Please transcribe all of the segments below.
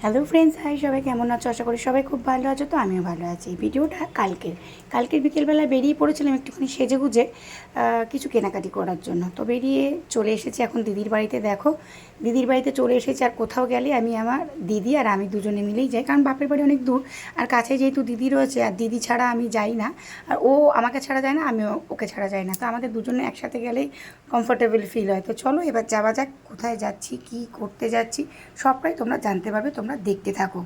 Hello friends, high, সবাই কেমন আছো? আশা করি সবাই খুব ভালো আছো। তো আমিও ভালো আছি। ভিডিওটা কালকের বিকেলবেলা বেরিয়ে পড়েছিলাম একটুখানি সেজেগুজে কিছু কেনাকাটি করার জন্য। তো বেরিয়ে চলে এসেছি এখন দিদির বাড়িতে। দেখো, দিদির বাড়িতে চলে এসেছি। আর কোথাও গেলে আমি আমার দিদি আর আমি দুজনে মিলেই যাই, কারণ বাপের বাড়ি অনেক দূর। আর কাছে যেহেতু দিদি রয়েছে, আর দিদি ছাড়া আমি যাই না, আর ও আমাকে ছাড়া যায় না, আমিও ওকে ছাড়া যাই না। তো আমাদের দুজনে একসাথে গেলেই কমফোর্টেবল ফিল হয়। তো চলো এবার যাওয়া যাক। কোথায় যাচ্ছি, কী করতে যাচ্ছি, সবটাই তোমরা জানতে পারবে। তোমরা দেখতে থাকো।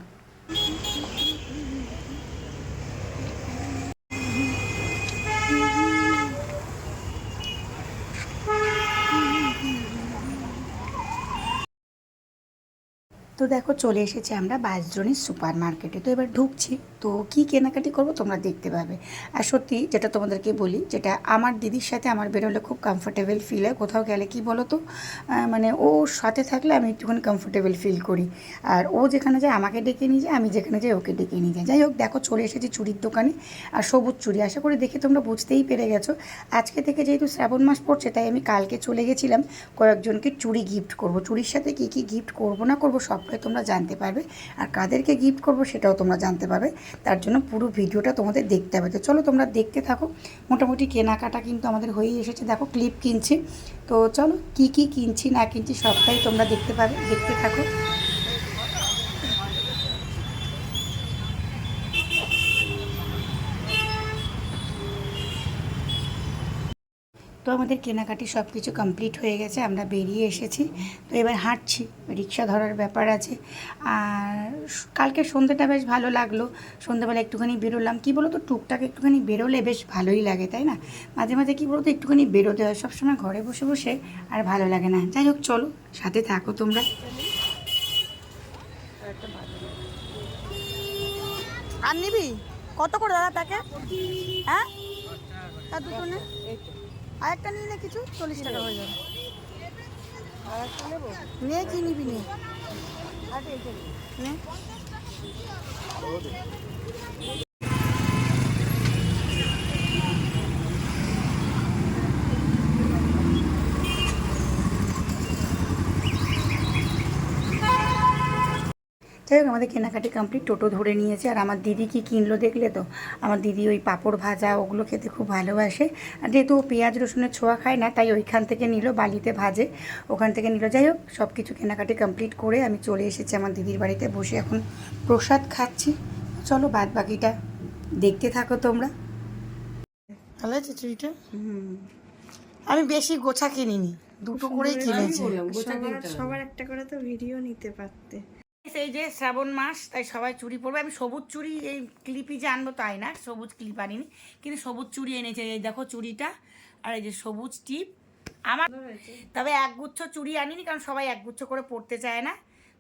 তো দেখো, চলে এসেছি আমরা বাঁশদ্রোণীর সুপার মার্কেটে। তো এবার ঢুকছি, তো কী কেনাকাটি করবো তোমরা দেখতে পাবে। আর সত্যি যেটা তোমাদেরকে বলি, যেটা আমার দিদির সাথে আমার বেরোলে খুব কমফোর্টেবল ফিল হয়। কোথাও গেলে কি বলো তো, মানে ওর সাথে থাকলে আমি একটুখানি কমফোর্টেবল ফিল করি। আর ও যেখানে যায় আমাকে ডেকে নিয়ে যায়, আমি যেখানে যাই ওকে ডেকে নিয়ে যাই। যাই হোক, দেখো চলে এসেছি চুড়ির দোকানে। আর সবুজ চুড়ি, আশা করি দেখে তোমরা বুঝতেই পেরে গেছো। আজকে থেকে যেহেতু শ্রাবণ মাস পড়ছে, তাই আমি কালকে চলে গেছিলাম কয়েকজনকে চুড়ি গিফট করব। চুড়ির সাথে কী কী গিফট করবো না করবো সবটাই তোমরা জানতে পারবে। আর কাদেরকে গিফট করবো সেটাও তোমরা জানতে পারবে। তার জন্য পুরো ভিডিওটা তোমাদের দেখতে হবে। তো চলো তোমরা দেখতে থাকো। মোটামুটি কেনাকাটা কিন্তু আমাদের হয়েই এসেছে। দেখো, ক্লিপ কিনছি। তো চলো কী কী কিনছি না কিনছি সবটাই তোমরা দেখতে পাবে, দেখতে থাকো। তো আমাদের কেনাকাটি সব কিছু কমপ্লিট হয়ে গেছে, আমরা বেরিয়ে এসেছি। তো এবার হাঁটছি, রিক্সা ধরার ব্যাপার আছে। আর কালকে সন্ধ্যেটা বেশ ভালো লাগলো। সন্ধ্যেবেলা একটুখানি বেরোলাম। কী বলো তো, টুকটাক একটুখানি বেরোলে বেশ ভালোই লাগে, তাই না? মাঝে মাঝে কী বলো তো, একটুখানি বেরোতে হয়। সবসময় ঘরে বসে বসে আর ভালো লাগে না। যাই হোক, চলো সাথে থাকো তোমরা। আর নিবি কত করে দাদা প্যাকেট? হ্যাঁ, তার দুটো নে। আর একটা নিলে কিছু 40 টাকা হয়ে যাবে। নে, কি নিবি নে। নে। যাই হোক, আমাদের কেনাকাটি কমপ্লিট। টোটো ধরে নিয়েছে। আর আমার দিদি কি কিনলো দেখলে তো? আমার দিদি ওই পাঁপড় ভাজা ওগুলো খেতে খুব ভালোবাসে। আর যেহেতু ও পেঁয়াজ রসুনের ছোঁয়া খায় না, তাই ওইখান থেকে নিল, বালিতে ভাজে, ওখান থেকে নিল। যাই হোক, সব কিছু কেনাকাটি কমপ্লিট করে আমি চলে এসেছি আমার দিদির বাড়িতে। বসে এখন প্রসাদ খাচ্ছি। চলো বাদ বাকিটা দেখতে থাকো তোমরা। ভালো আছে চুড়িটা? আমি বেশি গোছা কিনিনি, দুটো করেই কিনেছি। সবার একটা করে তো ভিডিও নিতে পারতে। এই যে শ্রাবণ মাস, তাই সবাই চুড়ি পরবে। আমি সবুজ চুড়ি, এই ক্লিপই যে আনবো তাই না, সবুজ ক্লিপ আনিনি, কিন্তু সবুজ চুড়ি এনেছে। এই দেখো চুড়িটা, আর এই যে সবুজ টিপ আমার। তবে একগুচ্ছ চুড়ি আনিনি, কারণ সবাই একগুচ্ছ করে পরতে চায় না।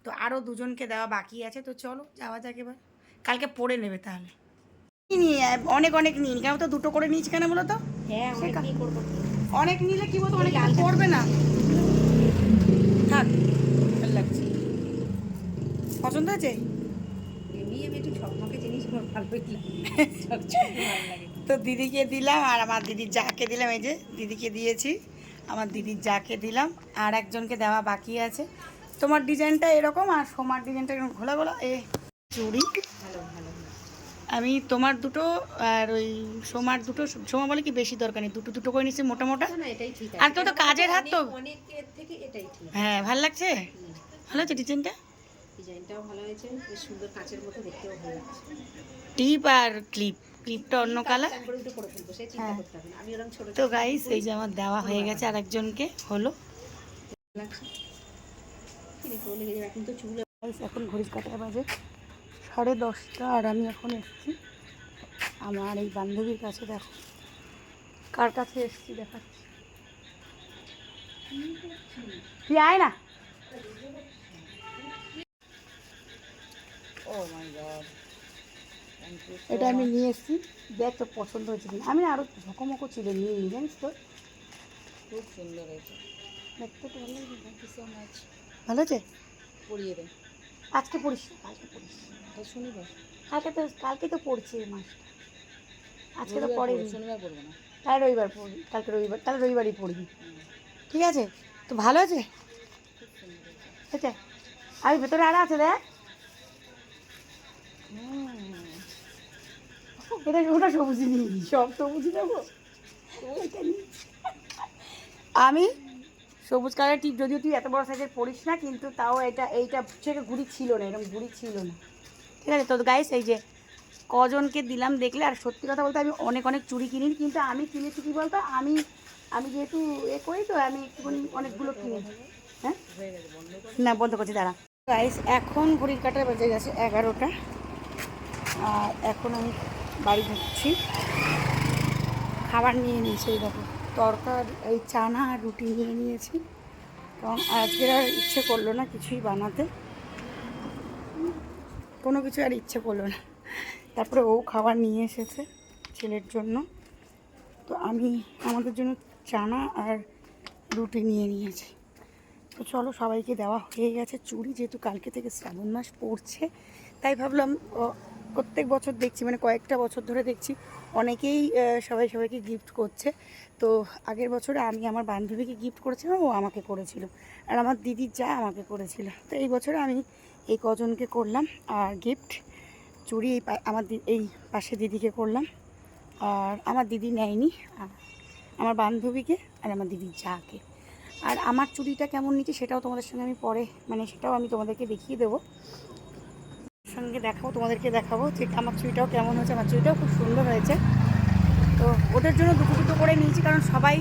তো আরও দুজনকে দেওয়া বাকি আছে। তো চলো যাওয়া যাক এবার। কালকে পরে নেবে তাহলে। নিয়ে অনেক অনেক নিন, কেন তো দুটো করে নিয়েছি কেন বলো তো? হ্যাঁ, অনেক নিলে কি বলতো, অনেক পড়বে না। থাক, ভালো লাগছে। পছন্দ হয়েছে? তো দিদিকে দিলাম, আর আমার দিদির যাকে দিলাম, এই যে দিদিকে দিয়েছি, আমার দিদির যাকে দিলাম। আর একজনকে দেওয়া বাকি আছে। তোমার ডিজাইনটা এরকম, আর সোমার ডিজাইনটা এরকম ঘোলা ঘোলা। চুড়ি আমি তোমার দুটো আর ওই সোমার দুটো। সোমা বলে কি বেশি দরকার নেই, দুটো দুটো করে নিচ্ছি মোটা মোটা। আর তো কাজের হাত তো। হ্যাঁ, ভালো লাগছে। ভালো আছে ডিজাইনটা। ডিজাইনটাও ভালো হয়েছে, বেশ সুন্দর, কাঁচের মতো দেখতেও ভালো লাগছে। টিপ আর ক্লিপটা অন্য কালার। হ্যাঁ, আমি ওরকম ছোট তো গাইস, এই যে আমার দেওয়া হয়ে গেছে, আর একজনকে হলো। এখন তো চুল এখন ঘড়ির কাঁটা বাজে 10:30, আর আমি এখন এসেছি আমার এই বান্ধবীর কাছে। দেখো কার কাছে এসেছি, দেখাচ্ছি। তুই আয় না। ও মাই গড, এটা আমি নিয়ে এসেছি। দেখ তো পছন্দ হয়েছে কিনা। আমি আরও ঝকমকো ছিল নিয়ে নিই, জানিস তো। খুব সুন্দর হয়েছে, দেখতে তো ভালো লাগছে। Thank you so much. ভালো আছে। পরিয়ে দে। আজকে পড়িস না, কালকে পড়িস। এটা শনিবার, কালকে তো পড়ছে এই মাসটা। আজকে তো পড়ে, শনিবার পড়বো না, তাই রবিবার পড়বি। কালকে রবিবার, তাহলে রবিবারই পড়বি। ঠিক আছে। তো ভালো আছে। খুব সুন্দর হয়েছে। ঠিক আছে। আর ভেতরে আরও আছে, দেখ। এটা ওটা সবুজ নিই, সব সবুজ নেবো। এটা নিই। আমি সবুজ কালারের টিপ, যদিও তুই এত বড় সাইজের পড়িস না, কিন্তু তাও এইটা থেকে ঘুড়ি ছিল না, এরকম ঘুড়ি ছিল না। ঠিক আছে, তো গাইস এই যে কজনকে দিলাম দেখলে। আর সত্যি কথা বলতে আমি অনেক অনেক চুড়ি কিনি, কিন্তু আমি কিনেছি কী বলতো, আমি যেহেতু করি, তো আমি একটুখানি অনেকগুলো কিনি। হ্যাঁ না, বন্ধ করছি, দাঁড়া। গাইস এখন ঘড়ির কাঁটা বেজে গেছে 11টা, আর এখন আমি বাড়ি ঢুকছি। খাবার নিয়ে নিয়েছি, এই দেখো তরকার এই চানা আর রুটি নিয়ে নিয়েছি, কারণ আজকে আর ইচ্ছে করলো না কিছুই বানাতে, কোনো কিছু আর ইচ্ছে করলো না। তারপরে ও খাবার নিয়ে এসেছে ছেলের জন্য, তো আমি আমাদের জন্য চানা আর রুটি নিয়ে নিয়েছি। তো চলো, সবাইকে দেওয়া হয়ে গেছে চুড়ি, যেহেতু কালকে থেকে শ্রাবণ মাস পড়ছে, তাই ভাবলাম প্রত্যেক বছর দেখছি, মানে কয়েকটা বছর ধরে দেখছি অনেকেই সবাইকে গিফট করছে। তো আগের বছরে আমি আমার বান্ধবীকে গিফট করেছিলাম, ও আমাকে করেছিল, আর আমার দিদির যা আমাকে করেছিল। তো এই বছরে আমি এই কজনকে করলাম আর গিফট চুড়ি, এই পাশে দিদিকে করলাম, আর আমার দিদি নেয়নি, আমার বান্ধবীকে আর আমার দিদির যাকে। আর আমার চুড়িটা কেমন নিচ্ছি সেটাও তোমাদের সঙ্গে আমি পরে, মানে সেটাও আমি তোমাদেরকে দেখিয়ে দেবো, সঙ্গে দেখাবো, তোমাদেরকে দেখাবো যে আমার চুড়িটাও কেমন হয়েছে। আমার চুড়িটাও খুব সুন্দর হয়েছে। তো ওদের জন্য দুটো দুটো করে নিয়েছি, কারণ সবাই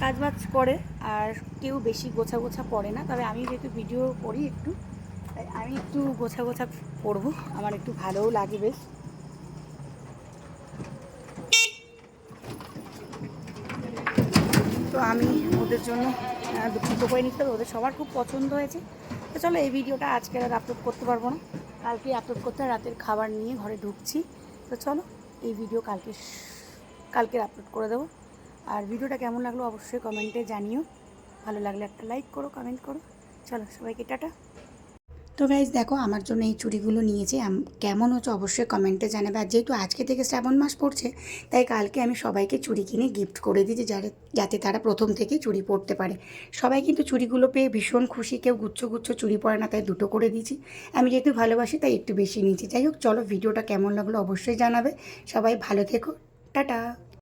কাজবাজ করে আর কেউ বেশি গোছা গোছা পড়ে না। তবে আমি যেহেতু ভিডিও করি একটু, তাই আমি একটু গোছা গোছা পরবো, আমার একটু ভালোও লাগে বেশ। তো আমি ওদের জন্য দুটো করে নিতে হবে, ওদের সবার খুব পছন্দ হয়েছে। তো চলো, এই ভিডিওটা আজকে আর আপলোড করতে পারবো না, কালকে আপলোড করতে রাতের খাবার নিয়ে ঘরে ঢুকছি। তো চলো, এই ভিডিও কালকে আপলোড করে দেবো। আর ভিডিওটা কেমন লাগলো অবশ্যই কমেন্টে জানিও, ভালো লাগলে একটা লাইক করো, কমেন্ট করো। চলো, সবাইকে টাটা। তো গাইজ দেখো, আমার জন্য এই চুড়িগুলো নিয়েছি, কেমন হচ্ছে অবশ্যই কমেন্টে জানাবে। আর যেহেতু আজকে থেকে শ্রাবণ মাস পড়ছে, তাই কালকে আমি সবাইকে চুড়ি কিনে গিফট করে দিয়েছি, যাতে তারা প্রথম থেকেই চুড়ি পরতে পারে। সবাই কিন্তু চুড়িগুলো পেয়ে ভীষণ খুশি, কেউ গুচ্ছ গুচ্ছ চুড়ি পরে না, তাই দুটো করে দিয়েছি। আমি যেহেতু ভালোবাসি তাই একটু বেশি নিয়েছি। যাই হোক, চলো, ভিডিওটা কেমন লাগলো অবশ্যই জানাবে। সবাই ভালো থেকো, টাটা।